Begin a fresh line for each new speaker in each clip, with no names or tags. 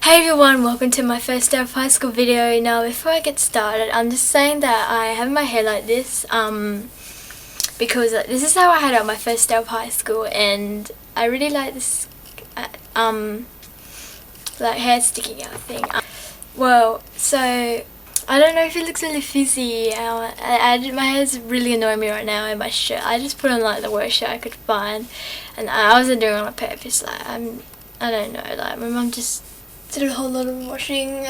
Hey everyone, welcome to my first day of high school video. Now before I get started, I'm just saying that I have my hair like this because this is how I had it on my first day of high school, and I really like this like hair sticking out thing. So I don't know if it looks really fizzy. My hair's really annoying me right now, and my shirt, I just put on like the worst shirt I could find, and I wasn't doing it on purpose. Like I don't know, like my mum just did a whole lot of washing.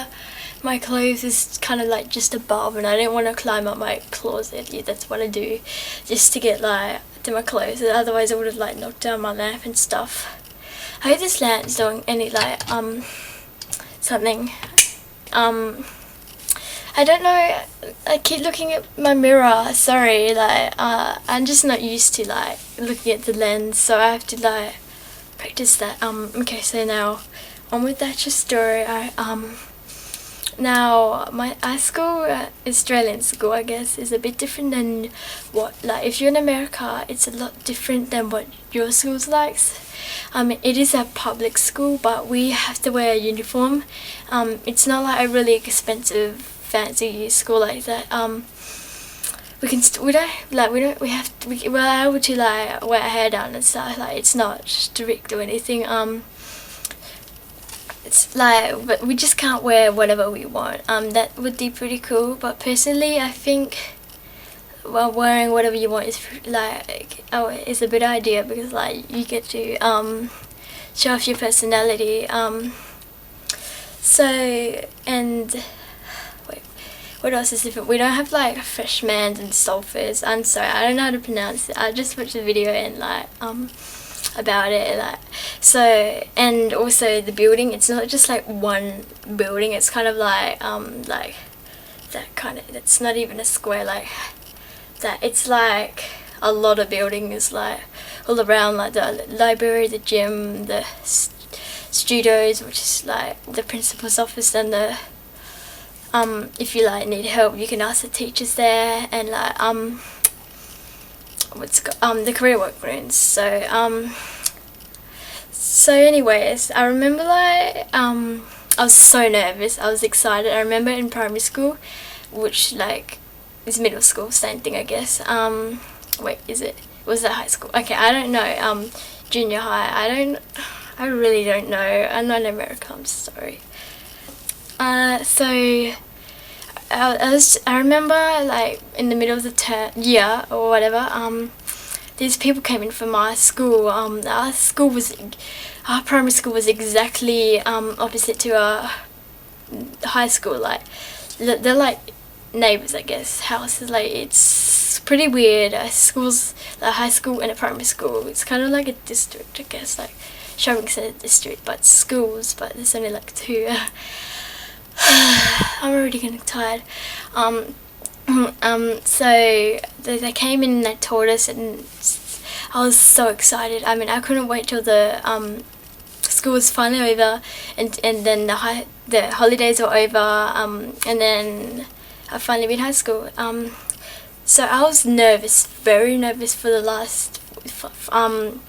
My clothes is kind of like just above, and I didn't want to climb up my closet. Yeah, that's what I do, just to get like to my clothes. Otherwise I would have like knocked down my lamp and stuff. I hope this lamp's doing any like something. I don't know, I keep looking at my mirror, sorry, like I'm just not used to like looking at the lens, so I have to like practice that. Okay, so now on with that story. Now my school, Australian school I guess, is a bit different than what, like if you're in America it's a lot different than what your school's like. It is a public school, but we have to wear a uniform. It's not like a really expensive fancy school like that. We're able to like wear our hair down and stuff, like it's not strict or anything. It's like, but we just can't wear whatever we want. That would be pretty cool, but personally I think, well, wearing whatever you want is like, it's a good idea, because like you get to show off your personality. What else is different? We don't have like freshmen and sulphurs. I'm sorry, I don't know how to pronounce it. I just watched the video and like about it, like, so, and also the building, it's not just like one building, it's kind of like that kind of, it's not even a square like that, it's like a lot of buildings like all around, like the library, the gym, the studios, which is like the principal's office, and the if you like need help you can ask the teachers there, and like the career work rooms. So anyways, I remember like I was so nervous, I was excited. I remember in primary school, which like is middle school, same thing I guess. Was that high school? Okay, I don't know. Junior high, I really don't know. I'm not in America, I'm sorry. So I remember like in the middle of the year or whatever, these people came in from our school. Our primary school was exactly opposite to our high school. Like they're like neighbours, I guess, houses. Like it's pretty weird. Schools, like high school and a primary school, it's kind of like a district, I guess, like shopping centre district, but schools. But there's only like two. I'm already getting tired. So they came in and they taught us, and I was so excited. I mean, I couldn't wait till the school was finally over, and then the holidays were over, and then I finally been in high school. So I was nervous, very nervous for the last from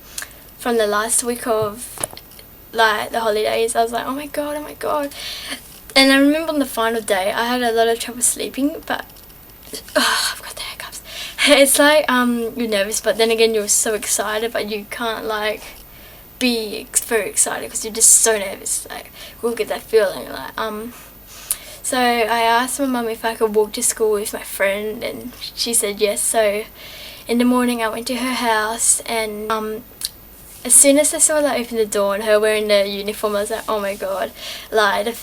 the last week of like the holidays. I was like, oh my god. And I remember on the final day, I had a lot of trouble sleeping, but I've got the hiccups. It's like you're nervous, but then again you're so excited, but you can't like be very excited because you're just so nervous. Like we'll get that feeling. Like so I asked my mum if I could walk to school with my friend, and she said yes. So in the morning I went to her house, and as soon as I saw her open the door and her wearing the uniform, I was like, oh my god, like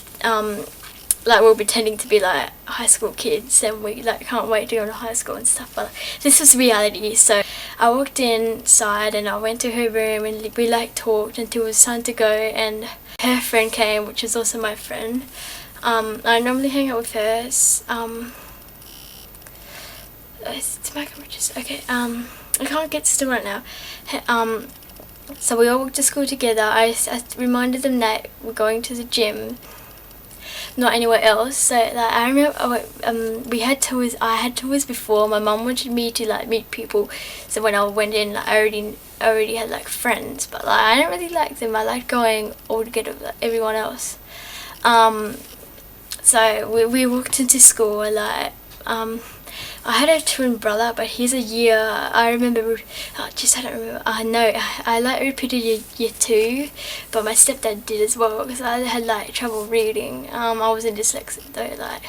like we're pretending to be like high school kids, and we like can't wait to go to high school and stuff. But this was reality. So I walked inside and I went to her room, and we like talked until it was time to go, and her friend came, which is also my friend. I normally hang out with her. Okay. I can't get still right now. So we all walked to school together. I reminded them that we're going to the gym, not anywhere else. So like, I remember we had tours. I had tours before. My mum wanted me to like meet people. So when I went in, like, I already had like friends, but like I didn't really like them. I liked going all together with like, everyone else. So we walked into school, like, I had a twin brother, but he's a year, I remember, I don't remember, no, I like repeated year 2, but my stepdad did as well, because I had like trouble reading. I wasn't dyslexic though, like,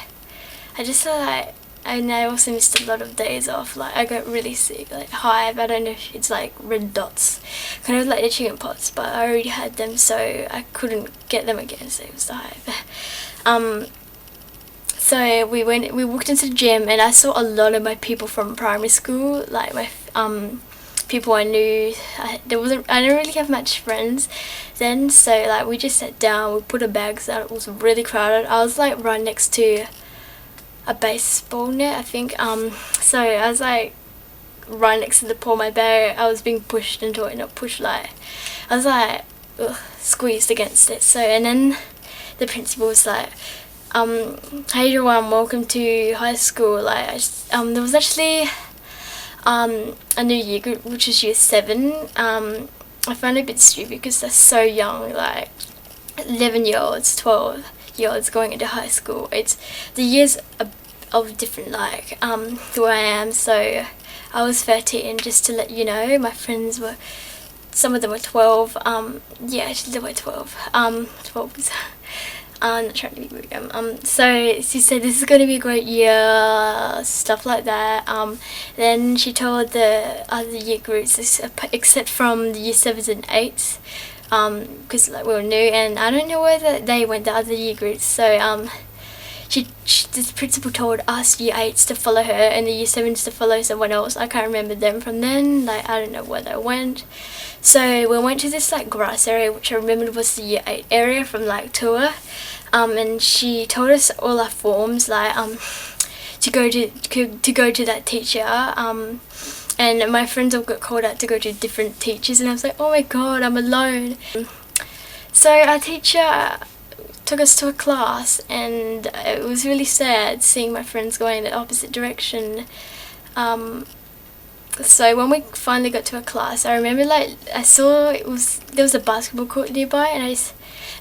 I just felt like, and I also missed a lot of days off, like, I got really sick, like hive, I don't know if it's like red dots, kind of like the chicken pox, but I already had them, so I couldn't get them again, so it was the hive. So we walked into the gym, and I saw a lot of my people from primary school, like my people I knew. I didn't really have much friends then, so like we just sat down, we put our bags out. It was really crowded. I was like right next to a baseball net, I think. So I was like right next to the pole. My bag, I was being pushed into it, not pushed, like I was like squeezed against it. So, and then the principal was like, hey everyone, welcome to high school. Like, there was actually a new year group, which is year 7. I found it a bit stupid because they're so young, like 11-year-olds, 12-year-olds going into high school. It's the years of different, like who I am. So I was 13, just to let you know. My friends were, some of them were 12. Yeah, actually they were 12. 12. I'm not trying to be rude. So she said this is going to be a great year, stuff like that. Then she told the other year groups, except from the year 7s and 8s, because like we were new, and I don't know whether they went to other year groups. So this principal told us year 8s to follow her and the year 7s to follow someone else. I can't remember them from then. Like, I don't know where they went. So we went to this like grass area, which I remembered was the year 8 area from like tour. And she told us all our forms, like to go to that teacher. And my friends all got called out to go to different teachers, and I was like, oh my god, I'm alone. So our teacher took us to a class, and it was really sad seeing my friends going in the opposite direction. So when we finally got to a class, I remember like I saw there was a basketball court nearby, and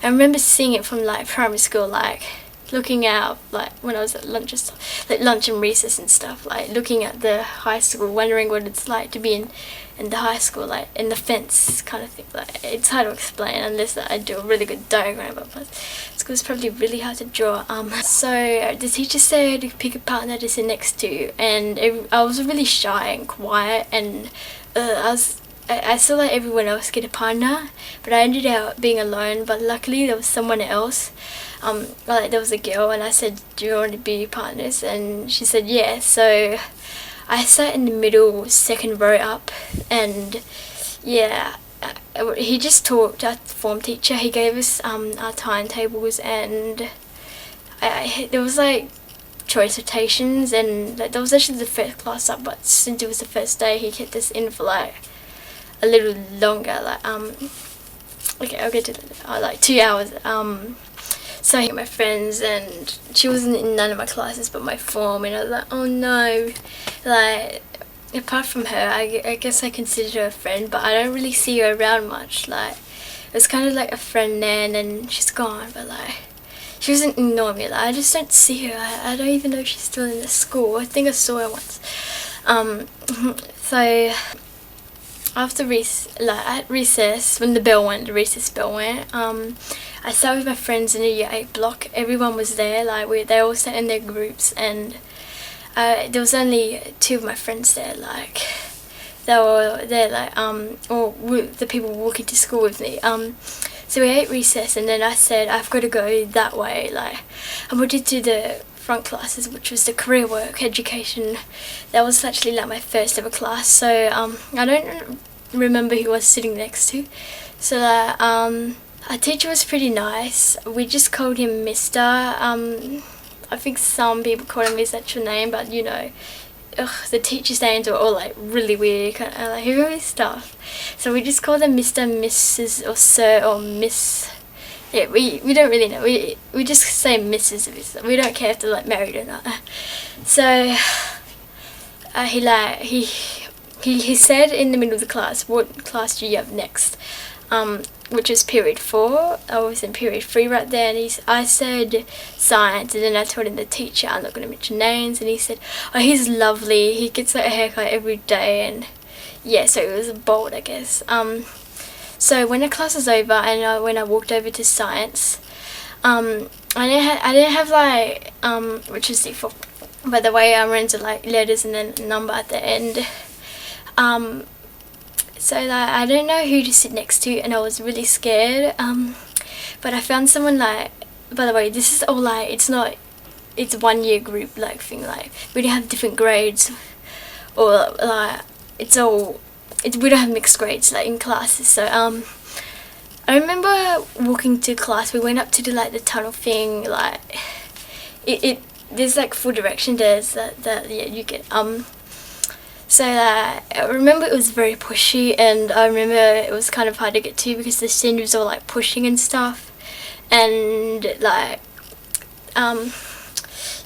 I remember seeing it from like primary school, like looking out, like when I was at lunch and recess and stuff, like looking at the high school, wondering what it's like to be in the high school, like in the fence kind of thing. Like, it's hard to explain unless I do a really good diagram, but school's probably really hard to draw. So the teacher said pick a partner to sit next to, and I was really shy and quiet, and I saw like everyone else get a partner, but I ended up being alone. But luckily there was someone else. Like there was a girl, and I said, do you want to be partners? And she said yeah. So I sat in the middle, second row up, and yeah, he just talked, our form teacher. He gave us our timetables, and there was like choice rotations, and like, that was actually the first class up, but since it was the first day, he kept us in for like a little longer, like okay, I'll get to like 2 hours. So I hit my friends, and she wasn't in none of my classes but my form, and I was like, oh no. Like, apart from her, I guess I consider her a friend, but I don't really see her around much. Like, it was kind of like a friend there, and then she's gone, but like, she doesn't ignore me. Like, I just don't see her. I don't even know if she's still in the school. I think I saw her once. So after at recess, when the recess bell went, I sat with my friends in a year 8 block. Everyone was there, like they all sat in their groups, and there was only 2 of my friends there, like they were there, like the people walking to school with me. So we ate recess, and then I said I've got to go that way, like I wanted to the front classes, which was the career work education. That was actually like my first ever class, so I don't remember who I was sitting next to. So our teacher was pretty nice. We just called him Mr. I think some people call him his actual name, but you know, the teachers' names were all like really weird, kind of like who is stuff. So we just called them Mr., Mrs. or Sir or Miss. Yeah, we don't really know. We just say Mrs. if it's, we don't care if they're like married or not. So he said in the middle of the class, what class do you have next? which was period 4. I was in period 3 right there, and I said science, and then I told him the teacher, I'm not going to mention names, and he said, oh, he's lovely, he gets a haircut every day, and yeah, so it was bold, I guess. So when the class was over, and when I walked over to science, I didn't have like, which is default, by the way, I ran to like letters and then a number at the end. So like, I didn't know who to sit next to, and I was really scared. But I found someone like, by the way, this is all like, it's 1 year group like thing, like we don't have different grades, or like we don't have mixed grades like in classes. So I remember walking to class, we went up to do like the tunnel thing, like there's like 4 direction, there's that yeah, you get so I remember it was very pushy, and I remember it was kind of hard to get to because the scenery was all like pushing and stuff, and like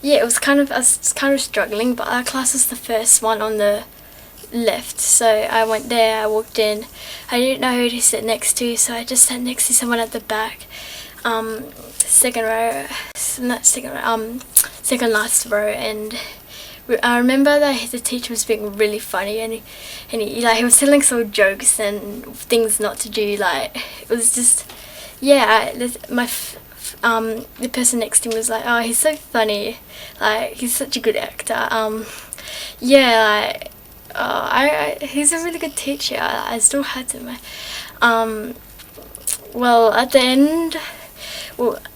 yeah, I was kind of struggling, but our class was the first one on the left, so I went there, I walked in, I didn't know who to sit next to, so I just sat next to someone at the back, second last row, and I remember that the teacher was being really funny, and he was telling some jokes and things not to do, like it was just, yeah, the person next to him was like, oh, he's so funny, like he's such a good actor, yeah, like he's a really good teacher. I still had him. Well, at the end,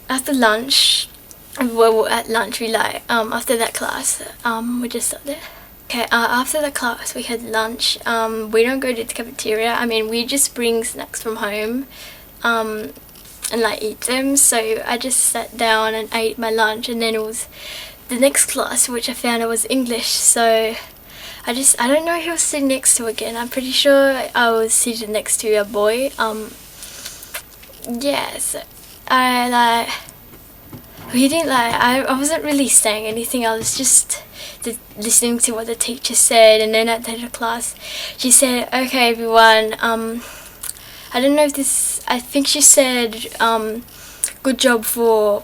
after lunch, at lunch we like, after that class, we just sat there. Okay, after the class we had lunch. We don't go to the cafeteria. I mean, we just bring snacks from home, and like eat them. So I just sat down and ate my lunch, and then it was the next class, which I found it was English. So I don't know who I was sitting next to again. I'm pretty sure I was seated next to a boy. Yes, I wasn't really saying anything. I was just listening to what the teacher said, and then at the end of class, she said, "Okay, everyone. I don't know if this. I think she said, good job for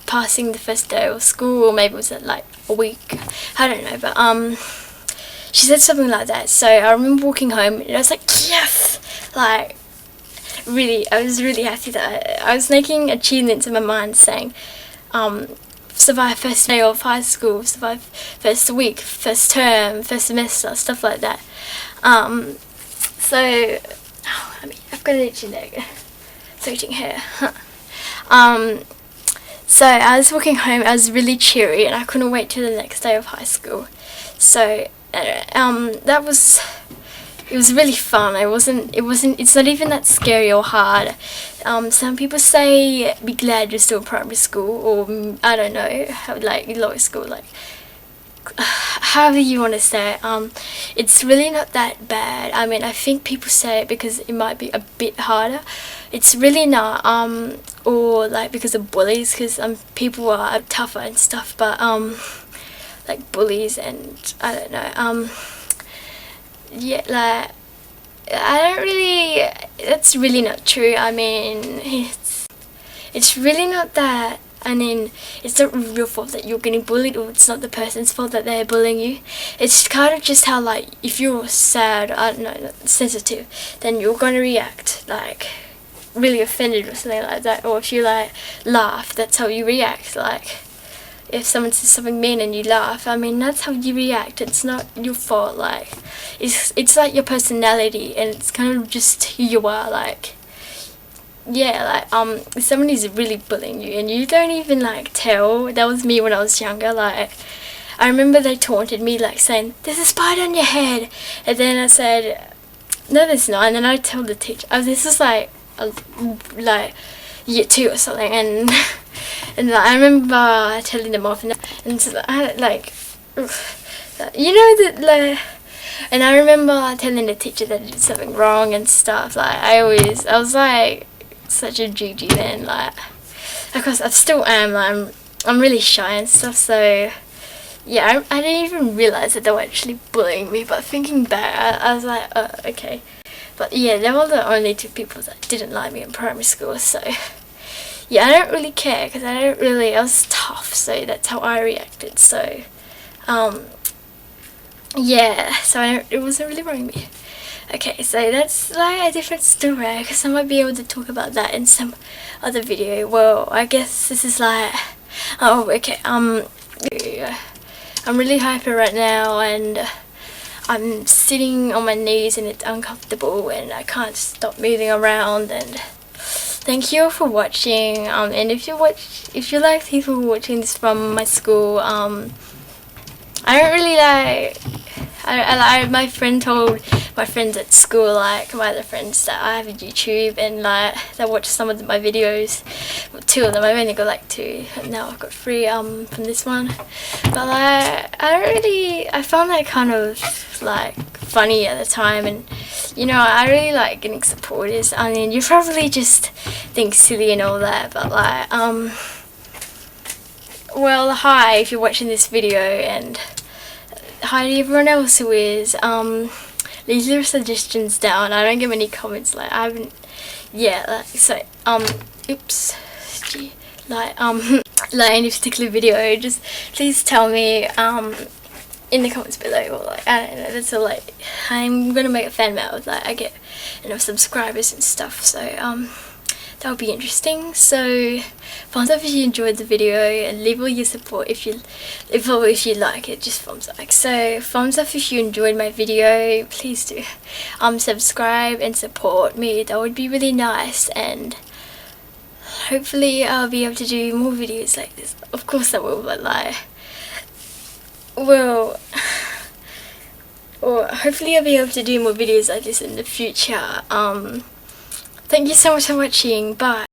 passing the first day of school, or maybe it was like a week. I don't know, but she said something like that." So I remember walking home, and I was like, yes, like really, I was really happy that I was making achievements in my mind, saying, survive first day of high school, survive first week, first term, first semester, stuff like that. So I've got an itchy leg, so itching hair. So I was walking home, I was really cheery, and I couldn't wait till the next day of high school. So it was really fun. It's not even that scary or hard. Some people say be glad you're still in primary school, or I don't know, like lower school, like however you want to say it. It's really not that bad. I mean, I think people say it because it might be a bit harder. It's really not, or like because of bullies, because people are tougher and stuff, but like bullies, and I don't know, yeah, like I don't really, that's really not true. I mean, it's really not that. I mean, it's not your fault that you're getting bullied, or it's not the person's fault that they're bullying you. It's kind of just how, like, if you're sad, I don't know, sensitive, then you're going to react like really offended or something like that. Or if you like laugh, that's how you react. Like if someone says something mean and you laugh, I mean, that's how you react. It's not your fault. Like it's like your personality, and it's kind of just who you are. Like, yeah, like if someone is really bullying you and you don't even like tell. That was me when I was younger. Like I remember they taunted me, like saying, "There's a spider on your head," and then I said, "No, there's not." And then I told the teacher, this is like year 2 or something, and I remember telling them off, and so I like, you know that like. And I remember telling the teacher that I did something wrong and stuff. Like I was like such a GG then. Like, of course I still am. Like, I'm really shy and stuff. So yeah, I didn't even realize that they were actually bullying me. But thinking back, I was like, oh, okay. But yeah, they were the only two people that didn't like me in primary school, so yeah, I don't really care because I was tough, so that's how I reacted. So yeah, so it wasn't really wrong me. Okay, so that's like a different story because I might be able to talk about that in some other video. Well, I guess this is like, oh, okay, I'm really hyper right now, and I'm sitting on my knees and it's uncomfortable and I can't stop moving around. And thank you all for watching. And if you like people watching this from my school, I don't really like. My friend told my friends at school, like my other friends, that I have a YouTube and like they watch some of my videos. Well, 2 of them. I've only got like 2, and now I've got 3 from this one. But like I found that kind of like funny at the time, and you know, I really like getting supporters. I mean, you probably just think silly and all that, but like well, hi if you're watching this video, and hi to everyone else who is. Leave your suggestions down. I don't get many comments, like I haven't, yeah, like, so oops, gee, like like any particular video, just please tell me in the comments below, or like I don't know, that's all. Like I'm gonna make a fan mail, like I get enough subscribers and stuff, so that would be interesting. So thumbs up if you enjoyed the video, and leave all your support if you like it, just thumbs up. So thumbs up if you enjoyed my video. Please do subscribe and support me, that would be really nice, and hopefully I'll be able to do more videos like this. Of course I will, but like, well, or hopefully I'll be able to do more videos like this in the future. Thank you so much for watching. Bye.